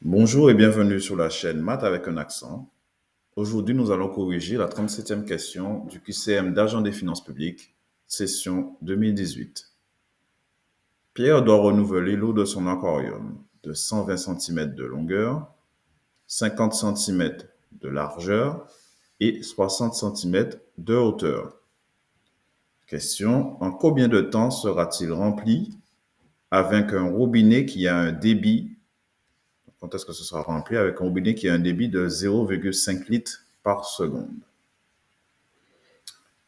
Bonjour et bienvenue sur la chaîne Maths avec un accent. Aujourd'hui, nous allons corriger la 37e question du QCM d'agent des finances publiques, session 2018. Pierre doit renouveler l'eau de son aquarium de 120 cm de longueur, 50 cm de largeur et 60 cm de hauteur. Question, en combien de temps sera-t-il rempli avec un robinet qui a un débit Quand est-ce que ce sera rempli avec un robinet qui a un débit de 0,5 litres par seconde?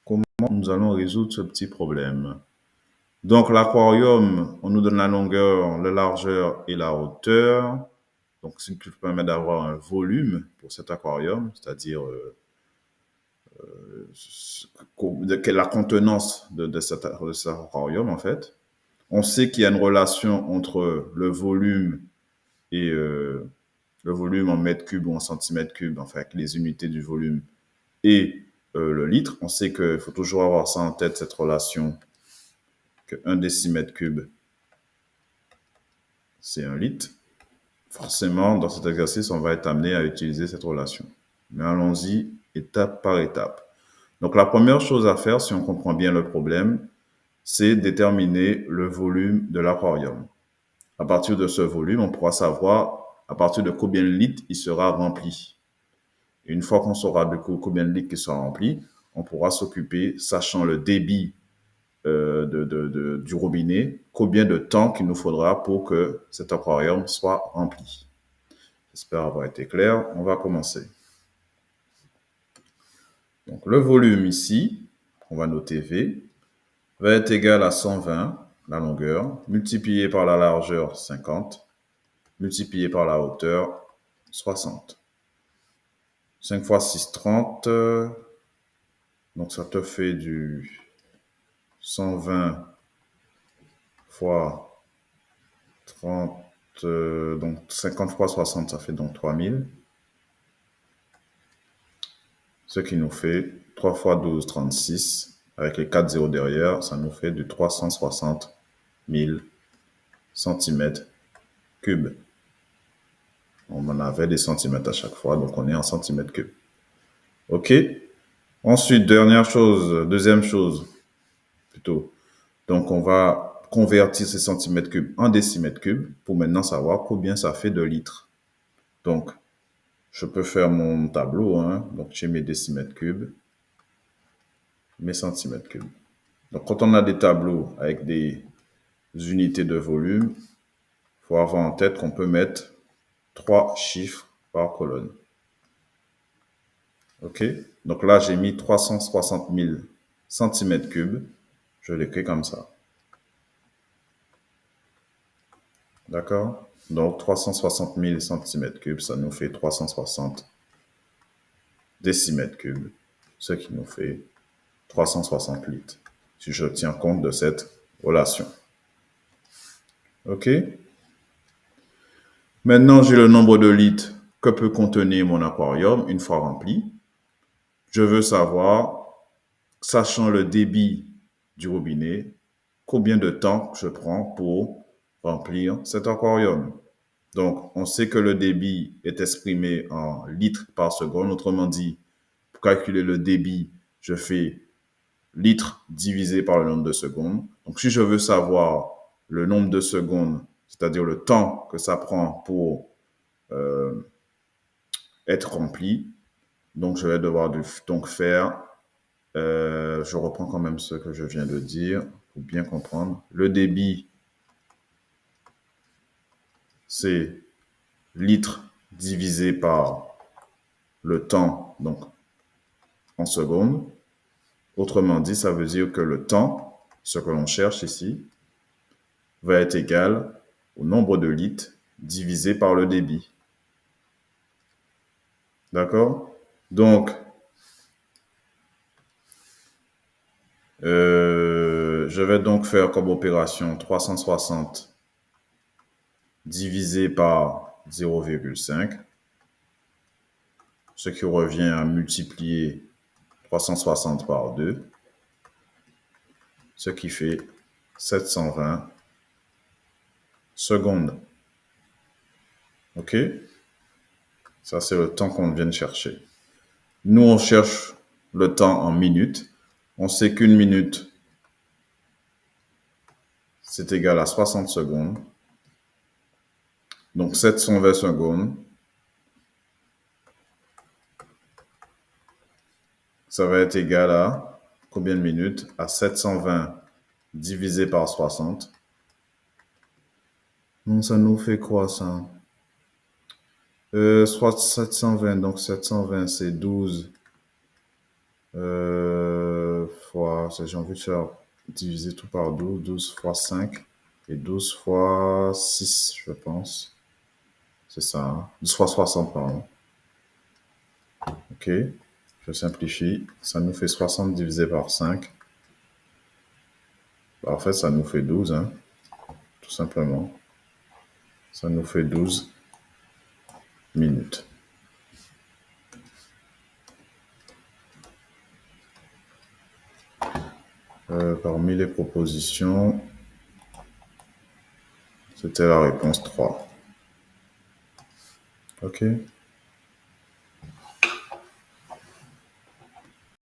Comment nous allons résoudre ce petit problème? Donc, l'aquarium, on nous donne la longueur, la largeur et la hauteur. Donc, ce qui permet d'avoir un volume pour cet aquarium, c'est-à-dire la contenance de cet aquarium, en fait. On sait qu'il y a une relation entre et le volume en mètres cubes ou en centimètres cubes, enfin, avec les unités du volume et le litre. On sait qu'il faut toujours avoir ça en tête, cette relation, que 1 décimètre cube, c'est 1 litre. Forcément, dans cet exercice, on va être amené à utiliser cette relation. Mais allons-y étape par étape. Donc, la première chose à faire, si on comprend bien le problème, c'est déterminer le volume de l'aquarium. À partir de ce volume, on pourra savoir à partir de combien de litres il sera rempli. Et une fois qu'on saura de combien de litres il sera rempli, on pourra s'occuper, sachant le débit du robinet, combien de temps qu'il nous faudra pour que cet aquarium soit rempli. J'espère avoir été clair. On va commencer. Donc, le volume ici, on va noter V, va être égal à 120, la longueur, multiplié par la largeur, 50, multiplié par la hauteur, 60. 5 fois 6, 30. Donc, ça te fait du 120 fois 30, donc 50 fois 60, ça fait donc 3000. Ce qui nous fait 3 fois 12, 36. Avec les 4 zéros derrière, ça nous fait du 360 000 centimètres cubes. On en avait des centimètres à chaque fois, donc on est en centimètres cubes. OK? Ensuite, deuxième chose, plutôt. Donc, on va convertir ces centimètres cubes en décimètres cubes pour maintenant savoir combien ça fait de litres. Donc, je peux faire mon tableau. Hein. Donc, j'ai mes décimètres cubes, mes centimètres cubes. Donc, quand on a des tableaux avec des unités de volume, il faut avoir en tête qu'on peut mettre 3 chiffres par colonne. OK? Donc là, j'ai mis 360 000 centimètres cubes. Je l'écris comme ça. D'accord? Donc, 360 000 centimètres cubes, ça nous fait 360 décimètres cubes, ce qui nous fait 360 litres, si je tiens compte de cette relation. OK? Maintenant, j'ai le nombre de litres que peut contenir mon aquarium une fois rempli. Je veux savoir, sachant le débit du robinet, combien de temps je prends pour remplir cet aquarium. Donc, on sait que le débit est exprimé en litres par seconde. Autrement dit, pour calculer le débit, je fais litres divisé par le nombre de secondes. Donc, si je veux savoir le nombre de secondes, c'est-à-dire le temps que ça prend pour être rempli, donc je vais devoir donc faire, je reprends quand même ce que je viens de dire pour bien comprendre. Le débit, c'est litres divisé par le temps, donc en secondes. Autrement dit, ça veut dire que le temps, ce que l'on cherche ici, va être égal au nombre de litres divisé par le débit. D'accord? Donc, je vais donc faire comme opération 360 divisé par 0,5, ce qui revient à multiplier 360 par 2, ce qui fait 720 secondes. OK? Ça, c'est le temps qu'on vient de chercher. Nous, on cherche le temps en minutes. On sait qu'une minute, c'est égal à 60 secondes. Donc, 720 secondes, ça va être égal à combien de minutes? À 720 divisé par 60. Donc, ça nous fait quoi, ça? Soit 720, donc 720, c'est 12 fois, j'ai envie de faire diviser tout par 12, 12 fois 5 et 12 fois 6, je pense. C'est ça, hein? 12 fois 60, pardon. OK, je simplifie. Ça nous fait 60 divisé par 5. Bah, en fait, ça nous fait 12, hein, tout simplement. Ça nous fait 12 minutes. Parmi les propositions, c'était la réponse 3. OK.